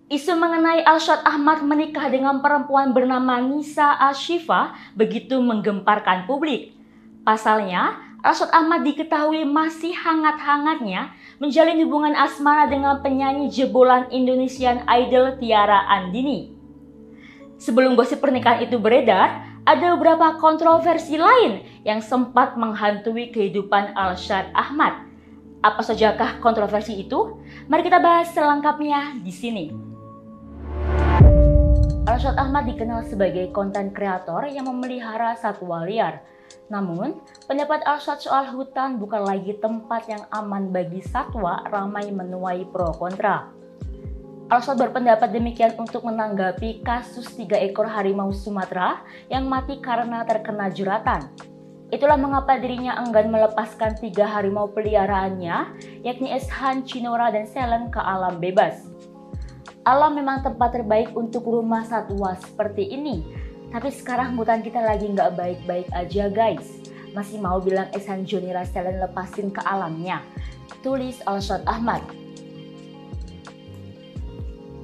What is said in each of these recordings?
Isu mengenai Arsyad Ahmad menikah dengan perempuan bernama Nisa Ashifa begitu menggemparkan publik. Pasalnya, Arsyad Ahmad diketahui masih hangat-hangatnya menjalin hubungan asmara dengan penyanyi jebolan Indonesian Idol Tiara Andini. Sebelum gosip pernikahan itu beredar, ada beberapa kontroversi lain yang sempat menghantui kehidupan Arsyad Ahmad. Apa sajakah kontroversi itu? Mari kita bahas selengkapnya di sini. Arsyad Ahmad dikenal sebagai konten kreator yang memelihara satwa liar. Namun, pendapat Arsyad soal hutan bukan lagi tempat yang aman bagi satwa ramai menuai pro kontra. Arsyad berpendapat demikian untuk menanggapi kasus 3 ekor harimau Sumatera yang mati karena terkena jeratan. Itulah mengapa dirinya enggan melepaskan 3 harimau peliharaannya, yakni Eshan, Cinora, dan Selen ke alam bebas. Alam memang tempat terbaik untuk rumah satwa seperti ini. Tapi sekarang hutan kita lagi nggak baik-baik aja guys. Masih mau bilang Eshan, Cinora, Selen lepasin ke alamnya? Tulis Arsyad Ahmad.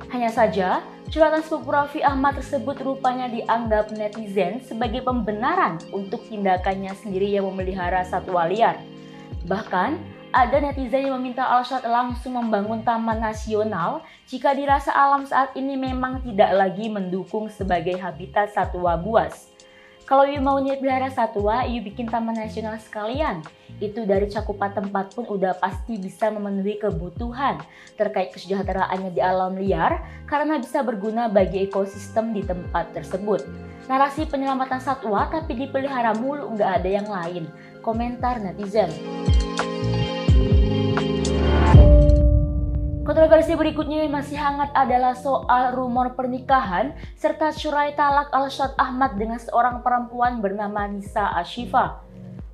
Hanya saja, curhatan sepupu Raffi Ahmad tersebut rupanya dianggap netizen sebagai pembenaran untuk tindakannya sendiri yang memelihara satwa liar. Bahkan, ada netizen yang meminta Arsyad langsung membangun taman nasional jika dirasa alam saat ini memang tidak lagi mendukung sebagai habitat satwa buas. Kalau you mau pelihara satwa, you bikin taman nasional sekalian. Itu dari cakupan tempat pun udah pasti bisa memenuhi kebutuhan terkait kesejahteraannya di alam liar karena bisa berguna bagi ekosistem di tempat tersebut. Narasi penyelamatan satwa tapi dipelihara mulu nggak ada yang lain. Komentar netizen. Kontroversi berikutnya yang masih hangat adalah soal rumor pernikahan serta cerai talak Arsyad Ahmad dengan seorang perempuan bernama Nisa Ashifa.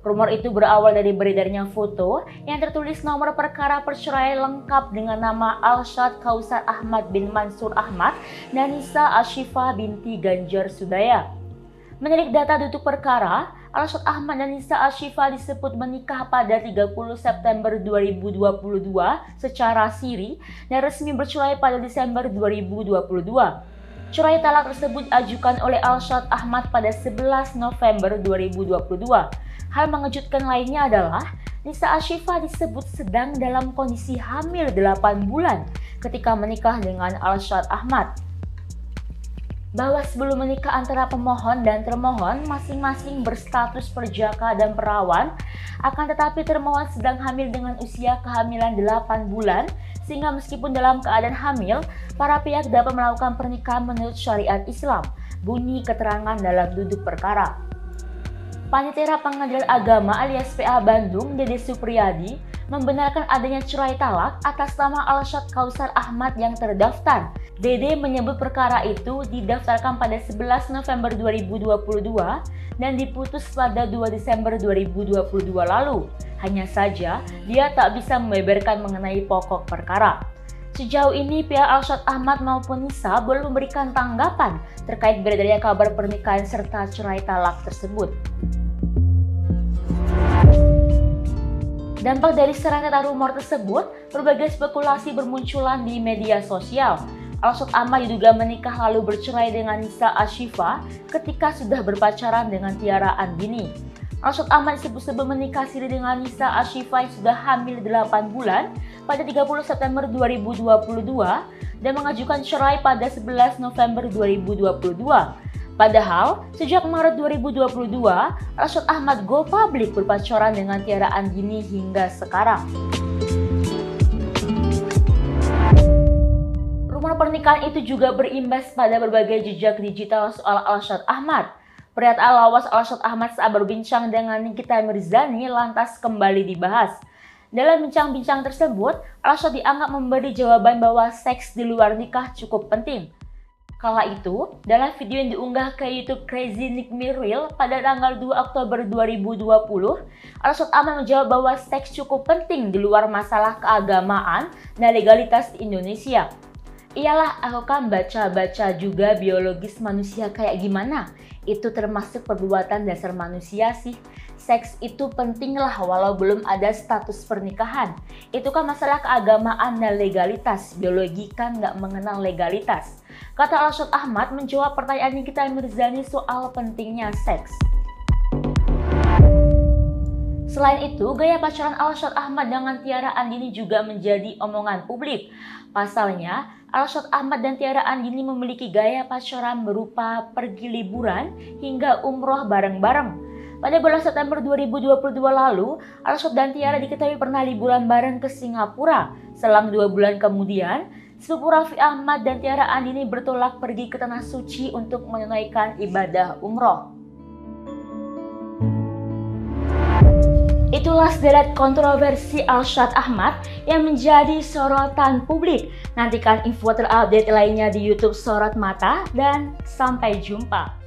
Rumor itu berawal dari beredarnya foto yang tertulis nomor perkara perceraian lengkap dengan nama Arsyad Kausar Ahmad bin Mansur Ahmad dan Nisa Ashifa binti Ganjar Sudaya. Menurut data duduk perkara, Arsyad Ahmad dan Nisa Ashifa disebut menikah pada 30 September 2022 secara siri dan resmi bercerai pada Desember 2022. Cerai talak tersebut diajukan oleh Arsyad Ahmad pada 11 November 2022. Hal mengejutkan lainnya adalah Nisa Ashifa disebut sedang dalam kondisi hamil 8 bulan ketika menikah dengan Arsyad Ahmad. Bahwa sebelum menikah antara pemohon dan termohon masing-masing berstatus perjaka dan perawan, akan tetapi termohon sedang hamil dengan usia kehamilan 8 bulan, sehingga meskipun dalam keadaan hamil, para pihak dapat melakukan pernikahan menurut syariat Islam, bunyi keterangan dalam duduk perkara. Panitera Pengadilan Agama alias PA Bandung, Dede Supriyadi, membenarkan adanya cerai talak atas nama Arsyad Kausar Ahmad yang terdaftar. Dede menyebut perkara itu didaftarkan pada 11 November 2022 dan diputus pada 2 Desember 2022 lalu. Hanya saja, dia tak bisa membeberkan mengenai pokok perkara. Sejauh ini, pihak Arsyad Ahmad maupun Nisa belum memberikan tanggapan terkait beredarnya kabar pernikahan serta cerai talak tersebut. Dampak dari serangkaian rumor tersebut, berbagai spekulasi bermunculan di media sosial. Arsyad Ahmad diduga menikah lalu bercerai dengan Nisa Ashifa ketika sudah berpacaran dengan Tiara Andini. Arsyad Ahmad disebut-sebut menikah siri dengan Nisa Ashifa yang sudah hamil 8 bulan pada 30 September 2022 dan mengajukan cerai pada 11 November 2022. Padahal, sejak Maret 2022, Arsyad Ahmad go public berpacaran dengan Tiara Andini hingga sekarang. Rumor pernikahan itu juga berimbas pada berbagai jejak digital soal Arsyad Ahmad. Pernyataan lawas Arsyad Ahmad saat berbincang dengan Nikita Mirzani lantas kembali dibahas. Dalam bincang-bincang tersebut, Arsyad dianggap memberi jawaban bahwa seks di luar nikah cukup penting. Kala itu, dalam video yang diunggah ke YouTube Crazy Nick Me Real pada tanggal 2 Oktober 2020, Arsyad Ahmad menjawab bahwa seks cukup penting di luar masalah keagamaan dan legalitas di Indonesia. Iyalah, aku kan baca-baca juga biologis manusia kayak gimana. Itu termasuk perbuatan dasar manusia sih. seks itu penting lah walau belum ada status pernikahan. Itu kan masalah keagamaan dan legalitas, biologi kan nggak mengenal legalitas. Kata Al-Arsyad Ahmad menjawab pertanyaan Nikita Mirzani soal pentingnya seks. Selain itu, gaya pacaran Al-Arsyad Ahmad dengan Tiara Andini juga menjadi omongan publik. Pasalnya, Al-Arsyad Ahmad dan Tiara Andini memiliki gaya pacaran berupa pergi liburan hingga umroh bareng-bareng. Pada bulan September 2022 lalu, Al-Arsyad dan Tiara diketahui pernah liburan bareng ke Singapura. Selang 2 bulan kemudian, sepupu Raffi Ahmad dan Tiara Andini bertolak pergi ke Tanah Suci untuk menunaikan ibadah umroh. Itulah sederet kontroversi Al-Arsyad Ahmad yang menjadi sorotan publik. Nantikan info terupdate lainnya di YouTube Sorot Mata dan sampai jumpa.